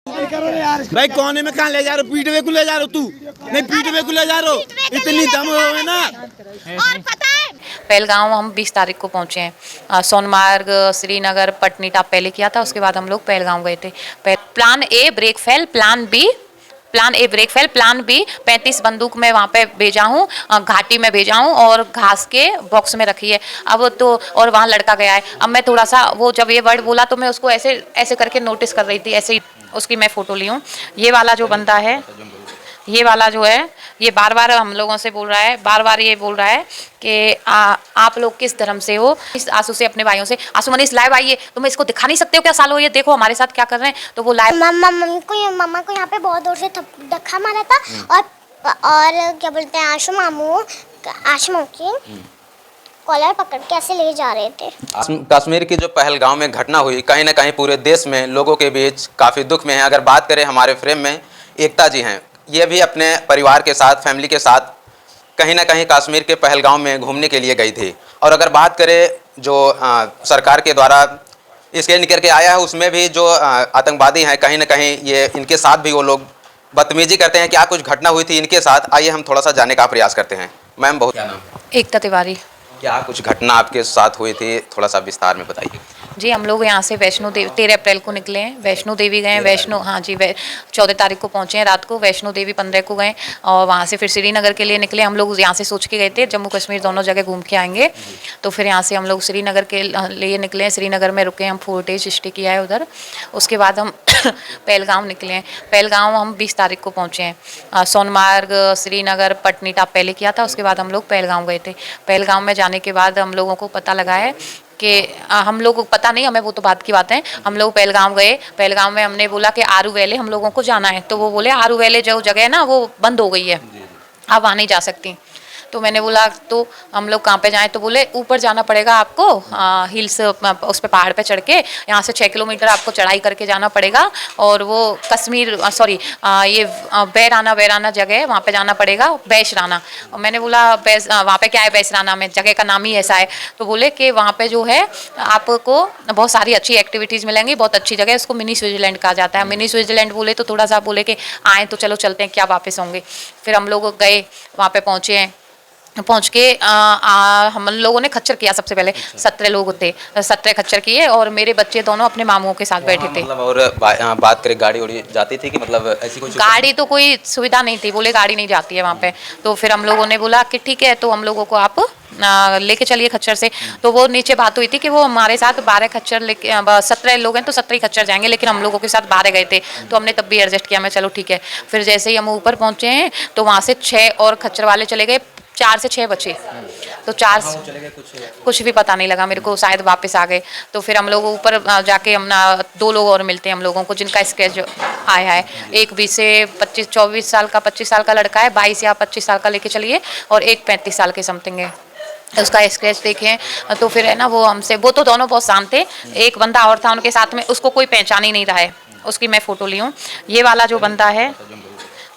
भाई कोने में कहाँ ले जा रहे हो? पीटवे को ले जा रहे हो? तू नहीं पीटवे को ले जा रहे हो? इतनी दम हो ना। और पता है पहलगांव हम 20 तारीख को पहुंचे हैं। सोनमार्ग, श्रीनगर, पटनीटॉप पहले किया था, उसके बाद हम लोग पहलगांव गए थे। Plan A break fail, plan A break fail, plan B 35 बंदूक में वहाँ पे भेजा हूँ, घाटी में भेजा हूँ और घास के बॉक्स में रखी है। अब तो और वहाँ लड़का गया है। अब मैं थोड़ा सा वो जब ये वर्ड बोला तो मैं उसको ऐसे ऐसे करके नोटिस कर रही थी, ऐसे ही उसकी मैं फोटो ली हूँ। ये वाला जो बंदा है, ये वाला जो है, ये बार बार हम लोगों से बोल रहा है, बार बार ये बोल रहा है कि आप लोग किस धर्म से हो। इस आंसू से अपने भाइयों से, आंसू मनीष लाइव आइए, तुम इसको दिखा नहीं सकते हो क्या सालो, ये देखो हमारे साथ क्या कर रहे हैं। तो वो लाइव मम्मा को यहाँ पे बहुत दूर से धक्का मारा था और क्या बोलते हैं आशु मामू की कॉलर पकड़ के ऐसे ले जा रहे थे। कश्मीर की जो पहलगांव में घटना हुई, कहीं ना कहीं पूरे देश में लोगों के बीच काफ़ी दुख में है। अगर बात करें हमारे फ्रेम में एकता जी हैं, ये भी अपने परिवार के साथ, फैमिली के साथ कहीं ना कहीं कश्मीर के पहलगांव में घूमने के लिए गई थी। और अगर बात करें जो सरकार के द्वारा इसके निकल के आया है, उसमें भी जो आतंकवादी हैं कहीं ना कहीं ये इनके साथ भी वो लोग बदतमीजी करते हैं। क्या कुछ घटना हुई थी इनके साथ, आइए हम थोड़ा सा जानने का प्रयास करते हैं। मैम बहुत, क्या नाम? एकता तिवारी। क्या कुछ घटना आपके साथ हुई थी, थोड़ा सा विस्तार में बताइए। जी, हम लोग यहाँ से वैष्णो देवी 13 अप्रैल को निकले हैं, वैष्णो देवी गए, वैष्णो, हाँ जी, 14 तारीख को पहुँचे हैं रात को, वैष्णो देवी 15 को गए और वहाँ से फिर श्रीनगर के लिए निकले। हम लोग यहाँ से सोच के गए थे जम्मू कश्मीर दोनों जगह घूम के आएंगे, तो फिर यहाँ से हम लोग श्रीनगर के लिए निकले। श्रीनगर में रुके, हम 4 डेज स्टे किया है उधर। उसके बाद हम पहलगांव निकले हैं। पहलगांव हम 20 तारीख को पहुँचे हैं। सोनमार्ग, श्रीनगर, पटनीटॉप पहले किया था, उसके बाद हम लोग पहलगांव गए थे। पहलगांव में जाने के बाद हम लोगों को पता लगा है कि हम लोग को पता नहीं, हमें वो तो बात की बात है। हम लोग पहलगांव गए, पहलगांव में हमने बोला कि आरू वैली हम लोगों को जाना है, तो वो बोले आरू वैली जो जगह है ना वो बंद हो गई है, आप वहाँ नहीं जा सकती। तो मैंने बोला तो हम लोग कहाँ पे जाएं, तो बोले ऊपर जाना पड़ेगा आपको, हिल्स उस पे पहाड़ पे चढ़ के यहाँ से 6 किलोमीटर आपको चढ़ाई करके जाना पड़ेगा और वो कश्मीर सॉरी ये बैराना जगह है, वहाँ पे जाना पड़ेगा, बैशराना। और मैंने बोला वहाँ पे क्या है बैशराना में, जगह का नाम ही ऐसा है। तो बोले कि वहाँ पे जो है आपको बहुत सारी अच्छी एक्टिविटीज़ मिलेंगी, बहुत अच्छी जगह है, उसको मिनी स्विट्जरलैंड कहा जाता है। मिनी स्विट्जरलैंड बोले तो थोड़ा सा बोले कि आएँ तो चलो चलते हैं, क्या वापस होंगे। फिर हम लोग गए, वहाँ पे पहुँचे हैं, पहुँच के हम लोगों ने खच्चर किया। सबसे पहले 17 लोग थे, 17 खच्चर किए और मेरे बच्चे दोनों अपने मामुओं के साथ बैठे थे। मतलब और बात करें गाड़ी उड़ी जाती थी कि मतलब ऐसी कोई गाड़ी तो कोई सुविधा नहीं थी, बोले गाड़ी नहीं जाती है वहाँ पे। तो फिर हम लोगों ने बोला कि ठीक है, तो हम लोगों को आप लेके चलिए खच्चर से। तो वो नीचे बात हुई थी कि वो हमारे साथ 12 खच्चर लेके 17 लोग हैं तो 17 ही खच्चर जाएंगे, लेकिन हम लोगों के साथ 12 गए थे, तो हमने तब भी एडजस्ट किया। मैं चलो ठीक है। फिर जैसे ही हम ऊपर पहुँचे हैं तो वहाँ से 6 और खच्चर वाले चले गए, 4 से 6 बचे, तो 4 कुछ भी पता नहीं लगा मेरे को, शायद वापस आ गए। तो फिर हम लोग ऊपर जाके हम 2 लोग और मिलते हैं हम लोगों को जिनका स्केच आया है। एक 20 से 24 साल का 25 साल का लड़का है, 22 या 25 साल का लेके चलिए, और एक 35 साल के समथिंग है, उसका स्केच देखें। तो फिर है ना वो हमसे, वो तो दोनों बहुत शांत थे, एक बंदा और था उनके साथ में, उसको कोई पहचान ही नहीं रहा है, उसकी मैं फ़ोटो ली हूँ। ये वाला जो बंदा है,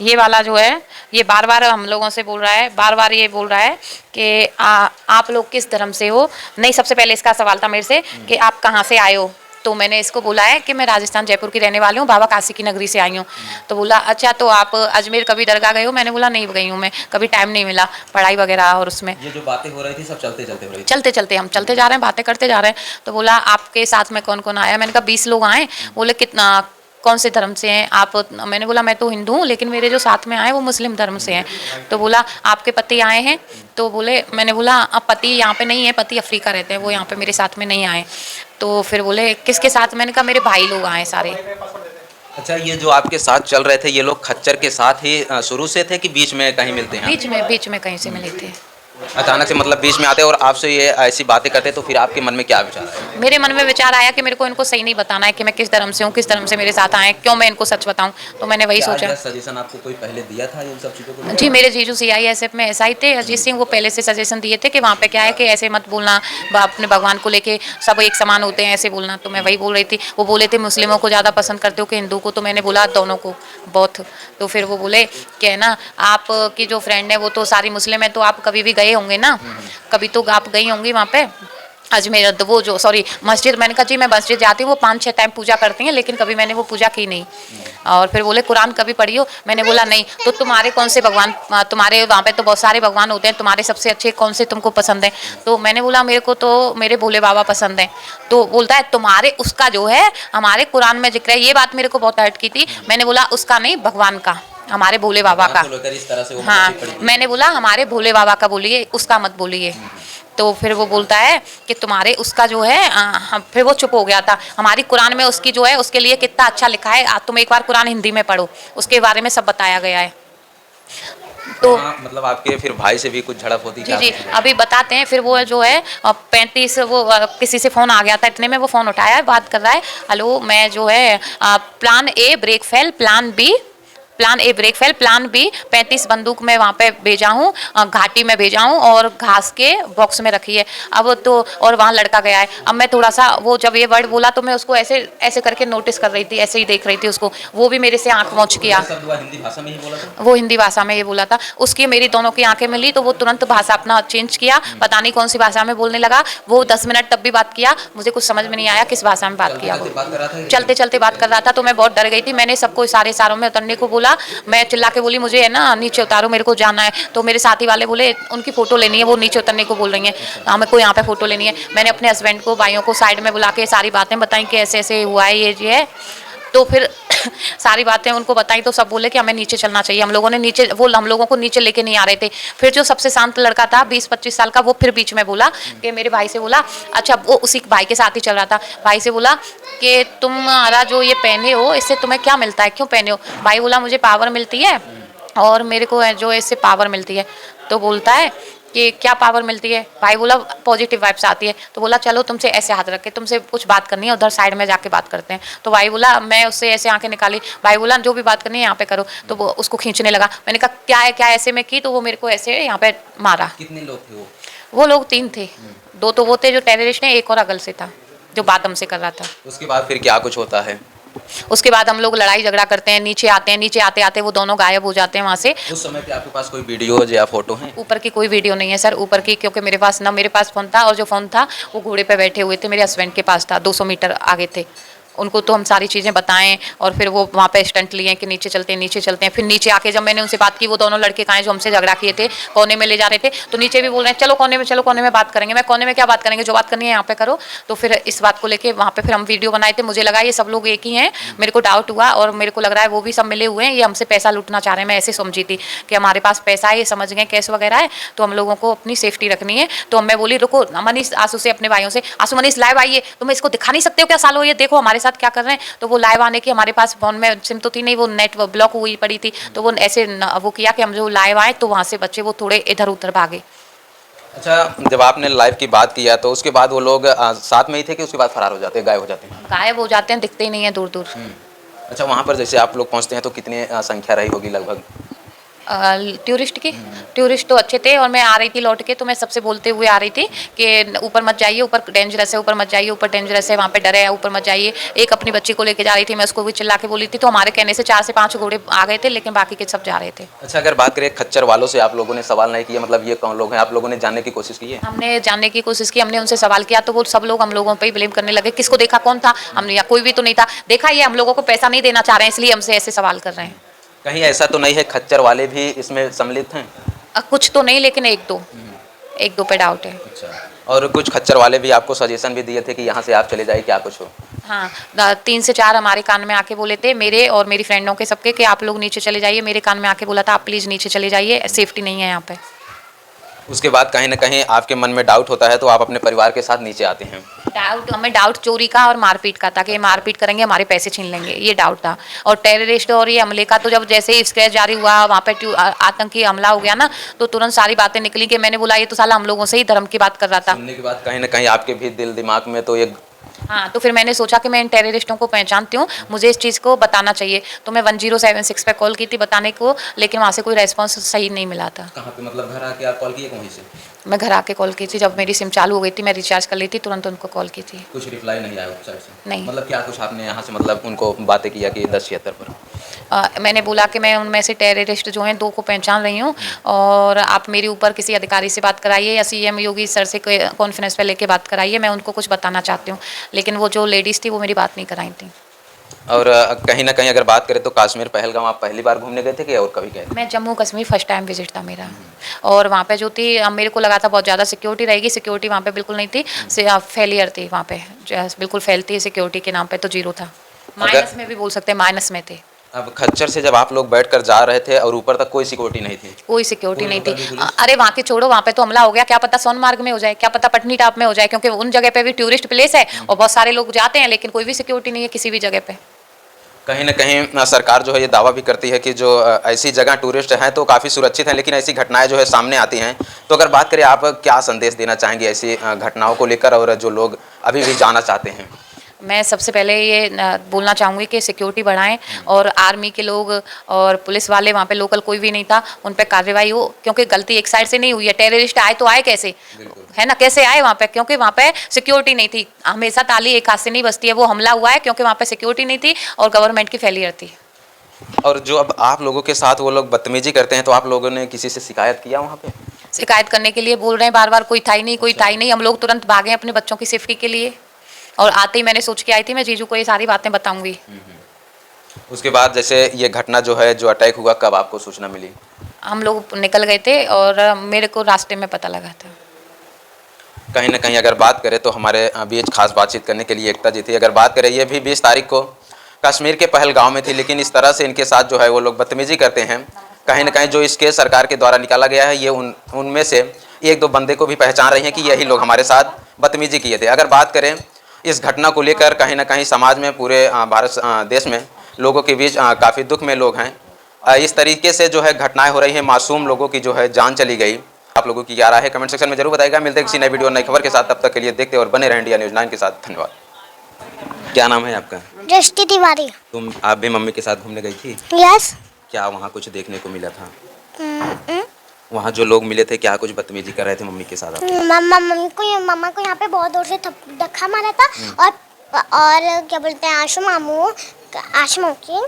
ये वाला जो है, ये बार बार हम लोगों से बोल रहा है, बार बार ये बोल रहा है कि आप लोग किस धर्म से हो। नहीं, सबसे पहले इसका सवाल था मेरे से कि आप कहाँ से आए हो। तो मैंने इसको बोला है कि मैं राजस्थान जयपुर की रहने वाली हूँ, बाबा काशी की नगरी से आई हूँ। तो बोला अच्छा, तो आप अजमेर कभी दरगाह गए हो? मैंने बोला नहीं गई हूँ मैं, कभी टाइम नहीं मिला पढ़ाई वगैरह और उसमें। ये जो बातें हो रही थी सब चलते चलते हो रही थी? चलते हम चलते जा रहे हैं, बातें करते जा रहे हैं। तो बोला आपके साथ में कौन कौन आया? मैंने कहा 20 लोग आए। बोले कितना, कौन से धर्म से हैं आप? मैंने बोला मैं तो हिंदू हूँ, लेकिन मेरे जो साथ में आए वो मुस्लिम धर्म से हैं। तो बोला आपके पति आए हैं? तो बोले, मैंने बोला अब पति यहाँ पे नहीं है, पति अफ्रीका रहते हैं, वो यहाँ पे मेरे साथ में नहीं आए। तो फिर बोले किसके साथ? मैंने कहा मेरे भाई लोग आए सारे। अच्छा, ये जो आपके साथ चल रहे थे ये लोग खच्चर के साथ ही शुरू से थे कि बीच में कहीं मिलते हैं? बीच में कहीं से मिले थे। अचानक से मतलब बीच में आते और आपसे ये ऐसी बातें करते, तो फिर आपके मन में क्या विचार आया? मेरे मन में विचार आया कि मेरे को इनको सही नहीं बताना है कि मैं किस धर्म से हूँ, किस धर्म से मेरे साथ आए, क्यों मैं इनको सच बताऊँ। तो मैंने वही सोचा। सजेशन आपको कोई पहले दिया था इन सब चीज़ों को? जी, मेरे जीजू CISF में SI थे अजीत सिंह, वो पहले से सजेशन दिए थे कि वहाँ पे क्या है कि ऐसे मत बोलना, अपने भगवान को लेके सब एक समान होते हैं, ऐसे बोलना। तो मैं वही बोल रही थी। वो बोले थे मुस्लिमों को ज़्यादा पसंद करते हो कि हिंदू को? तो मैंने बोला दोनों को, बहुत। तो फिर वो बोले कि है ना आपकी जो फ्रेंड है वो तो सारी मुस्लिम है, तो आप कभी भी गए होंगे ना, कभी तो आप गई होंगी वहाँ पे। अजमेर तो वो जो सॉरी मस्जिद, मैंने कहा जी मैं मस्जिद जाती हूँ, वो 5-6 टाइम पूजा करती हैं, लेकिन कभी मैंने वो पूजा की नहीं। और फिर बोले कुरान कभी पढ़ी हो? मैंने बोला नहीं। तो तुम्हारे कौन से भगवान, तुम्हारे वहाँ पे तो बहुत सारे भगवान होते हैं, तुम्हारे सबसे अच्छे कौन से तुमको पसंद है? तो मैंने बोला मेरे को तो मेरे भोले बाबा पसंद हैं। तो बोलता है तुम्हारे उसका जो है हमारे कुरान में जिक्र है। ये बात मेरे को बहुत हर्ट की थी। मैंने बोला उसका नहीं, भगवान का, हमारे भोले बाबा का। इस तरह से वो हाँ, मतलब पड़ी। मैंने बोला हमारे भोले बाबा का बोलिए, उसका मत बोलिए। तो फिर वो बोलता है कि तुम्हारे उसका जो है फिर वो चुप हो गया था। हमारी कुरान में उसकी जो है उसके लिए कितना अच्छा लिखा है, तुम एक बार कुरान हिंदी में पढ़ो, उसके बारे में सब बताया गया है। तो मतलब आपके फिर भाई से भी कुछ झड़प होती जी जी अभी बताते हैं। फिर वो जो है 35 वो किसी से फ़ोन आ गया था, इतने में वो फ़ोन उठाया, बात कर रहा है, हेलो मैं जो है plan A break fail, plan A break fail, plan B 35 बंदूक में वहाँ पे भेजा हूँ, घाटी में भेजा हूँ और घास के बॉक्स में रखी है। अब तो और वहाँ लड़का गया है। अब मैं थोड़ा सा वो जब ये वर्ड बोला तो मैं उसको ऐसे ऐसे करके नोटिस कर रही थी, ऐसे ही देख रही थी उसको। वो भी मेरे से आंख मौज किया। हिंदी भाषा में ही बोला था? वो हिंदी भाषा में ये बोला था। उसकी मेरी दोनों की आंखें मिली तो वो तुरंत भाषा अपना चेंज किया, पता नहीं कौन सी भाषा में बोलने लगा। वो 10 मिनट तब भी बात किया, मुझे कुछ समझ में नहीं आया किस भाषा में बात किया। वो चलते चलते बात कर रहा था तो मैं बहुत डर गई थी। मैंने सबको सारे इशारों में उतरने को बोला। मैं चिल्ला के बोली मुझे है ना नीचे उतारो, मेरे को जाना है। तो मेरे साथी वाले बोले उनकी फ़ोटो लेनी है, वो नीचे उतरने को बोल रही हैं, हमें को यहाँ पे फ़ोटो लेनी है। मैंने अपने हस्बैंड को, भाइयों को साइड में बुला के सारी बातें बताई कि ऐसे ऐसे हुआ है, ये है। तो फिर सारी बातें उनको बताई तो सब बोले कि हमें नीचे चलना चाहिए। हम लोगों ने नीचे, वो हम लोगों को नीचे लेके नहीं आ रहे थे। फिर जो सबसे शांत लड़का था 20-25 साल का, वो फिर बीच में बोला कि मेरे भाई से बोला, अच्छा वो उसी भाई के साथ ही चल रहा था, भाई से बोला कि तुम्हारा जो ये पहने हो इससे तुम्हें क्या मिलता है, क्यों पहने हो? भाई बोला मुझे पावर मिलती है और मेरे को जो है इससे पावर मिलती है। तो बोलता है कि क्या पावर मिलती है? भाई बोला पॉजिटिव वाइब्स आती है। तो बोला चलो तुमसे ऐसे हाथ रख के तुमसे कुछ बात करनी है, उधर साइड में जाके बात करते हैं। तो भाई बोला, मैं उससे ऐसे आंखें निकाली। भाई बोला जो भी बात करनी है यहाँ पे करो। तो वो उसको खींचने लगा। मैंने कहा क्या है क्या ऐसे में की? तो वो मेरे को ऐसे यहाँ पे मारा। कितने लोग थे वो? वो लोग 3 थे, 2 तो वो थे जो टेररिस्ट हैं, एक और अगल से था जो बात हमसे कर रहा था। उसके बाद फिर क्या कुछ होता है? उसके बाद हम लोग लड़ाई झगड़ा करते हैं, नीचे आते हैं, नीचे आते आते वो दोनों गायब हो जाते हैं वहाँ से। उस समय पे आपके पास कोई वीडियो या फोटो है? ऊपर की कोई वीडियो नहीं है सर, ऊपर की, क्योंकि मेरे पास ना मेरे पास फ़ोन था, और जो फ़ोन था वो घोड़े पे बैठे हुए थे, मेरे हस्बैंड के पास था, 200 मीटर आगे थे। उनको तो हम सारी चीज़ें बताएं और फिर वो वहाँ पे स्टंट लिए कि नीचे चलते हैं नीचे चलते हैं। फिर नीचे आके जब मैंने उनसे बात की, वो दोनों लड़के कहाँ हैं जो हमसे झगड़ा किए थे, कोने में ले जा रहे थे, तो नीचे भी बोल रहे हैं चलो कोने में, चलो कोने में बात करेंगे। मैं कोने में क्या बात करेंगे, जो बात करनी है यहाँ पे करो। तो फिर इस बात को लेके वहाँ पे फिर हम वीडियो बनाए थे। मुझे लगा ये सब लोग एक ही हैं, मेरे को डाउट हुआ और मेरे को लग रहा है वो भी सब मिले हुए हैं, ये हमसे पैसा लूटना चाह रहे हैं। मैं ऐसे समझी थी कि हमारे पास पैसा है, ये समझ गए कैश वगैरह है, तो हम लोगों को अपनी सेफ्टी रखनी है। तो मैं बोली रुको मनीष, आंसू से अपने भाइयों से, आंसू मनीष लाइव आइए, तुम इसको दिखा नहीं सकते हो क्या सालो, ये देखो हमारे साथ क्या कर रहे हैं। तो वो लाइव आने की, हमारे पास फोन में सिम तो थी नहीं, वो नेट ब्लॉक हुई पड़ी थी, तो वो ऐसे वो किया कि हम जो लाइव आए तो वहाँ से बच्चे वो थोड़े इधर उधर भागे। अच्छा, जब आपने लाइव की बात किया तो उसके बाद वो लोग साथ में ही थे कि उसके बाद फरार हो जाते हैं, गायब हो जाते हैं? गायब हो जाते हैं, दिखते ही नहीं है दूर दूर। अच्छा, वहाँ पर जैसे आप लोग पहुँचते हैं तो कितनी संख्या रही होगी लगभग? टूरिस्ट की, टूरिस्ट तो अच्छे थे और मैं आ रही थी लौट के, तो मैं सबसे बोलते हुए आ रही थी कि ऊपर मत जाइए, ऊपर डेंजरस है, ऊपर मत जाइए, ऊपर डेंजरस है, वहाँ पे डर है, ऊपर मत जाइए। एक अपनी बच्ची को लेके जा रही थी, मैं उसको भी चिल्ला के बोली थी। तो हमारे कहने से 4 से 5 घोड़े आ गए थे, लेकिन बाकी के सब जा रहे थे। अच्छा, अगर बात करें खच्चर वालों से, आप लोगों ने सवाल नहीं किया, मतलब ये कौन लोग हैं, आप लोगों ने जानने की कोशिश की है? हमने जानने की कोशिश की, हमने उनसे सवाल किया तो वो सब लोग हम लोगों पे ही ब्लेम करने लगे। किसको देखा, कौन था? हमने, या कोई भी तो नहीं था। देखा ये हम लोगों को पैसा नहीं देना चाह रहे हैं, इसलिए हमसे ऐसे सवाल कर रहे हैं। कहीं ऐसा तो नहीं है खच्चर वाले भी इसमें सम्मिलित हैं? कुछ तो नहीं, लेकिन एक दो पे डाउट है। अच्छा, और कुछ खच्चर वाले भी आपको सजेशन भी दिए थे कि यहाँ से आप चले जाइए, क्या कुछ हो? हाँ, 3 से 4 हमारे कान में आके बोले थे, मेरे और मेरी फ्रेंडों के सबके, कि आप लोग नीचे चले जाइए। मेरे कान में आके बोला था आप प्लीज़ नीचे चले जाइए, सेफ्टी नहीं है यहाँ पे। उसके बाद कहीं ना कहीं आपके मन में डाउट होता है तो आप अपने परिवार के साथ नीचे आते हैं? डाउट, हमें डाउट चोरी का और मारपीट का था कि मारपीट करेंगे हमारे पैसे छीन लेंगे, ये डाउट था। और टेररिस्ट और ये हमले का तो जब जैसे ही स्क्रैच जारी हुआ, वहाँ पे आतंकी हमला हो गया ना, तो तुरंत सारी बातें निकली कि मैंने बोला ये तो साला हम लोगों से ही धर्म की बात कर रहा था। सुनने के बाद कहीं ना कहीं आपके भी दिल दिमाग में तो ये, हाँ, तो फिर मैंने सोचा कि मैं इन टेररिस्टों को पहचानती हूँ, मुझे इस चीज़ को बताना चाहिए। तो मैं 1076 पे कॉल की थी बताने को, लेकिन वहाँ से कोई रेस्पॉन्स सही नहीं मिला था। कहाँ पे, मतलब घर आके आप कॉल किए वहीं से? मैं घर आके कॉल की थी, जब मेरी सिम चालू हो गई थी, मैं रिचार्ज कर ली थी, तुरंत उनको कॉल की थी। कुछ रिप्लाई नहीं आया उस साइड से? नहीं। मतलब क्या कुछ आपने यहाँ से मतलब उनको बातें किया कि 1076 पर? मैंने बोला कि मैं उनमें से टेररिस्ट जो हैं 2 को पहचान रही हूँ और आप मेरे ऊपर किसी अधिकारी से बात कराइए या सीएम योगी सर से कॉन्फ्रेंस पे लेके बात कराइए, मैं उनको कुछ बताना चाहती हूँ। लेकिन वो जो लेडीज़ थी वो मेरी बात नहीं कराई थी। और कहीं ना कहीं अगर बात करें तो कश्मीर पहलगाम आप पहली बार घूमने गए थे कि और कभी गए थे? मैं Jammu Kashmir first time visit था मेरा। और वहाँ पे जो थी मेरे को लगा था बहुत ज़्यादा सिक्योरिटी रहेगी, सिक्योरिटी वहाँ पे बिल्कुल नहीं थी, फेलियर थी वहाँ पे, बिल्कुल फेल थी सिक्योरिटी के नाम पे, तो जीरो था, माइनस में भी बोल सकते हैं, माइनस में थे। अब खच्चर से जब आप लोग बैठकर जा रहे थे और ऊपर तक कोई सिक्योरिटी नहीं थी? कोई सिक्योरिटी नहीं थी। अरे वहाँ के छोड़ो, वहाँ पे तो हमला हो गया, क्या पता सोनमार्ग में हो जाए, क्या पता पटनी टॉप में हो जाए, क्योंकि उन जगह पे भी टूरिस्ट प्लेस है और बहुत सारे लोग जाते हैं, लेकिन कोई भी सिक्योरिटी नहीं है किसी भी जगह पे। कहीं ना कहीं सरकार जो है ये दावा भी करती है कि जो ऐसी जगह टूरिस्ट हैं तो काफ़ी सुरक्षित हैं, लेकिन ऐसी घटनाएं जो है सामने आती हैं। तो अगर बात करें, आप क्या संदेश देना चाहेंगे ऐसी घटनाओं को लेकर और जो लोग अभी भी जाना चाहते हैं? मैं सबसे पहले ये बोलना चाहूँगी कि सिक्योरिटी बढ़ाएं और आर्मी के लोग और पुलिस वाले, वहाँ पे लोकल कोई भी नहीं था, उन पे कार्रवाई हो, क्योंकि गलती एक साइड से नहीं हुई है। टेररिस्ट आए तो आए कैसे, है ना, कैसे आए वहाँ पे, क्योंकि वहाँ पे सिक्योरिटी नहीं थी। हमेशा ताली एक हाथ से नहीं बजती है, वो हमला हुआ है क्योंकि वहाँ पे सिक्योरिटी नहीं थी और गवर्नमेंट की फेलियर थी। और जो अब आप लोगों के साथ वो लोग बदतमीजी करते हैं, तो आप लोगों ने किसी से शिकायत किया वहाँ पे? शिकायत करने के लिए बोल रहे हैं बार बार, कोई था ही नहीं, कोई था ही नहीं। हम लोग तुरंत भागे अपने बच्चों की सेफ्टी के लिए, और आते ही मैंने सोच के आई थी मैं जीजू को ये सारी बातें बताऊंगी। उसके बाद जैसे ये घटना जो है, जो अटैक हुआ, कब आपको सूचना मिली? हम लोग निकल गए थे और मेरे को रास्ते में पता लगा था। कहीं ना कहीं अगर बात करें तो हमारे बीच खास बातचीत करने के लिए एकता जी थी। अगर बात करें, ये भी 20 तारीख को कश्मीर के पहलगाम में थी, लेकिन इस तरह से इनके साथ जो है वो लोग बदतमीजी करते हैं। कहीं ना कहीं जो इस केस सरकार के द्वारा निकाला गया है, ये उनमें से 1-2 बंदे को भी पहचान रही हैं कि यही लोग हमारे साथ बदतमीजी किए थे। अगर बात करें इस घटना को लेकर, कहीं ना कहीं समाज में, पूरे भारत देश में लोगों के बीच काफ़ी दुख में लोग हैं। इस तरीके से जो है घटनाएं हो रही हैं, मासूम लोगों की जो है जान चली गई। आप लोगों की क्या राय है, कमेंट सेक्शन में जरूर बताइएगा। मिलते हैं किसी नए वीडियो नई खबर के साथ, तब तक के लिए देखते और बने रहें इंडिया न्यूज़ 9 के साथ। धन्यवाद। क्या नाम है आपका? दृष्टि तिवारी। आप भी मम्मी के साथ घूमने गई थी? यस। क्या वहाँ कुछ देखने को मिला था? वहाँ जो लोग मिले थे, क्या कुछ बदतमीजी कर रहे थे मम्मी के साथ आप? मम्मा को यहाँ पे बहुत जोर से धक्का मारा था, और क्या बोलते हैं, आशमू की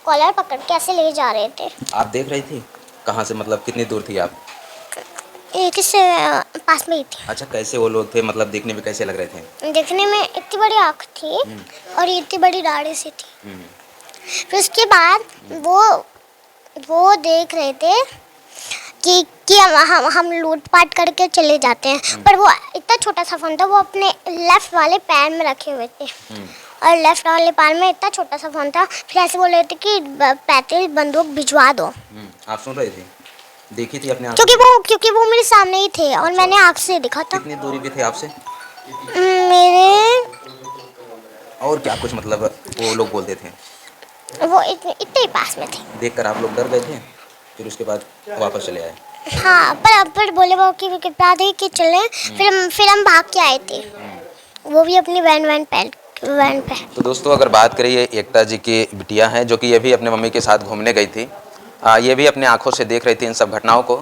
कॉलर पकड़ के ऐसे ले जा रहे थे। आप देख रही थी? कहाँ से, मतलब कितनी दूर थी आप? किससे पास में ही थी। अच्छा, कैसे वो लोग थे, मतलब देखने में कैसे लग रहे थे? देखने में इतनी बड़ी आँख थी और इतनी बड़ी दाढ़ी सी थी। फिर उसके बाद वो देख रहे थे कि हम लूटपाट करके चले जाते हैं, पर वो इतना छोटा सा फोन था, वो अपने लेफ्ट वाले पैर में रखे हुए थे, और लेफ्ट वाले पैर में इतना छोटा सा फोन था। फिर ऐसे बोल रहे थे कि 35 बंदूक भिजवा दो। आप सुन रहे थे? देखी थी अपने आँख? क्योंकि वो मेरे सामने ही थे और मैंने आँख से देखा था। कितनी दूरी पे थे आपसे? मेरे और क्या कुछ, मतलब वो लोग बोलते थे? वो इतने ही पास में थे। देखकर आप लोग डर गए थे, फिर उसके बाद वापस चले आए? हाँ, पर बोले वो कि कृपया दे कि चले। फिर हम भाग के आए थे, वो भी अपनी वैन पे। तो दोस्तों, अगर बात करें, ये एकता जी की बिटिया हैं, जो कि ये भी अपने मम्मी के साथ घूमने गई थी। ये भी अपने आंखों से देख रही थी इन सब घटनाओं को।